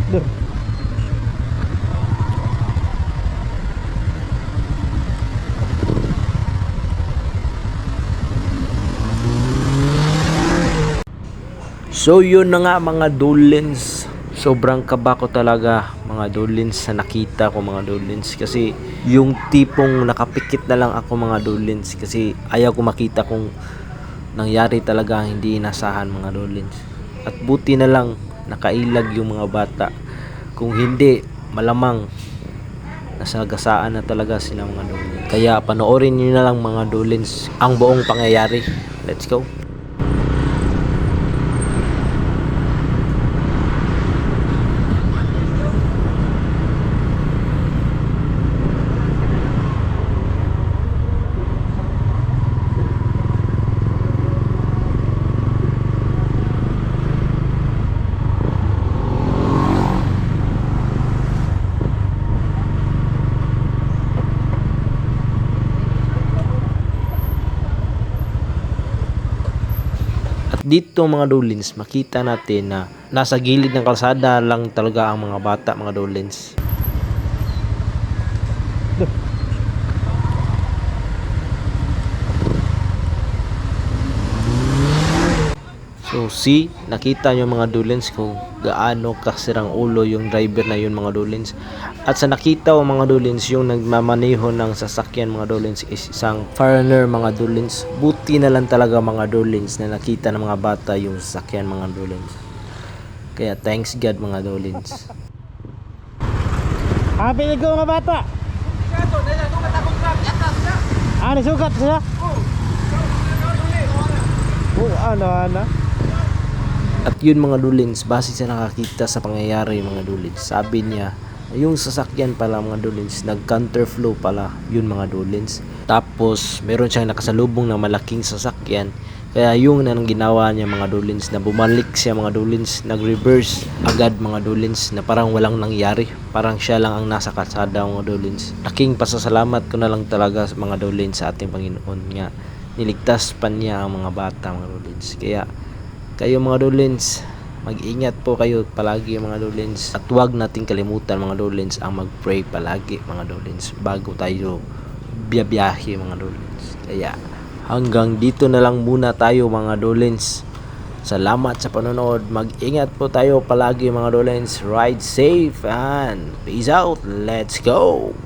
Duh. So yun na nga mga dolens, sobrang kaba ko talaga mga dolens sa nakita ko mga dolens, kasi yung tipong nakapikit na lang ako mga dolens, kasi ayaw ko makita kung nangyari talaga ang hindi inasahan mga dolens. At buti na lang nakailag yung mga bata, kung hindi malamang nasagasaan na talaga sila mga dolens. Kaya panoorin nyo na lang mga dolens ang buong pangyayari. Let's go. Dito mga dolens, makita natin na nasa gilid ng kalsada lang talaga ang mga bata mga dolens. So nakita nyo mga dolens kung gaano kasirang ulo yung driver na yun mga dolens. At sa nakita ko mga dolens, yung nagmamaneho ng sasakyan mga dolens is isang foreigner mga dolens. Buti na lang talaga mga dolens na nakita ng mga bata yung sasakyan mga dolens. Kaya thanks God mga dolens. Pinig ko mga bata. Nasugat siya? Ano? At yun mga dolens, base sa nakakita sa pangyayari mga dolens, sabi niya yung sasakyan pala mga dolens nag counterflow pala yun mga dolens. Tapos meron siyang nakasalubong na malaking sasakyan, kaya yung nang ginawa niya mga dolens na bumalik siya mga dolens, nag reverse agad mga dolens, na parang walang nangyari, parang siya lang ang nasa kalsada mga dolens. Laking pasasalamat ko na lang talaga mga dolens sa ating Panginoon nga niligtas pa niya ang mga bata mga dolens. Kaya kayo mga dolens, mag-ingat po kayo palagi mga dolens, at huwag nating kalimutan mga dolens ang mag-pray palagi mga dolens bago tayo biyahe mga dolens. Kaya hanggang dito na lang muna tayo mga dolens. Salamat sa panonood, mag-ingat po tayo palagi mga dolens, ride safe and peace out, let's go.